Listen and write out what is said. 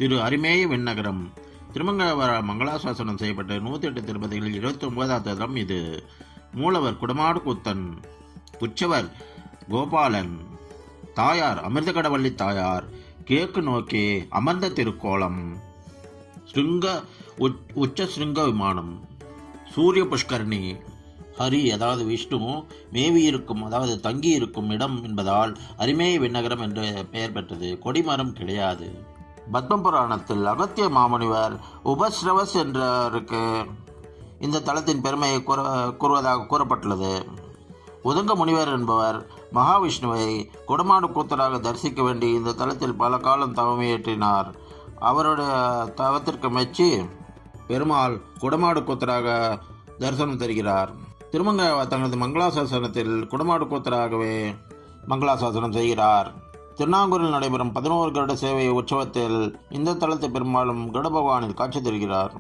திரு அரிமேய விண்ணகரம். திருமங்கல மங்களாசாசனம் செய்யப்பட்ட 108 திருப்பதிகளில் 29வது தலம் இது. மூலவர் குடமாடு கூத்தன், உற்சவர் கோபாலன், தாயார் அமிர்தகடவள்ளி தாயார், கிழக்கு நோக்கி அமர்ந்த திருக்கோலம், உச்ச சிருங்க விமானம், சூரிய புஷ்கரணி. ஹரி அதாவது விஷ்ணு மேவி இருக்கும் அதாவது தங்கி இருக்கும் இடம் என்பதால் அரிமேய விண்ணகரம் என்று பெயர் பெற்றது. கொடிமரம் கிடையாது. பத்ம புராணத்தில் அகத்திய மாமுனிவர் உபஸ்ரவஸ் என்றவருக்கு இந்த தலத்தின் பெருமையை கூறுவதாக கூறப்பட்டுள்ளது. உதங்க முனிவர் என்பவர் மகாவிஷ்ணுவை குடமாடு கூத்தராக தரிசிக்க வேண்டி இந்த தலத்தில் பல காலம் தவமியேற்றினார். அவருடைய தவத்திற்கு மெச்சி பெருமாள் குடமாடு கூத்தராக தரிசனம் தருகிறார். திருமங்க தனது மங்களாசாசனத்தில் குடமாடு கூத்தராகவே மங்களாசாசனம் செய்கிறார். திருநாங்கூரில் நடைபெறும் 11 கருட சேவை உற்சவத்தில் இந்த தலத்தை பெரும்பாலும் கருட பகவானில் காட்சி தருகிறார்.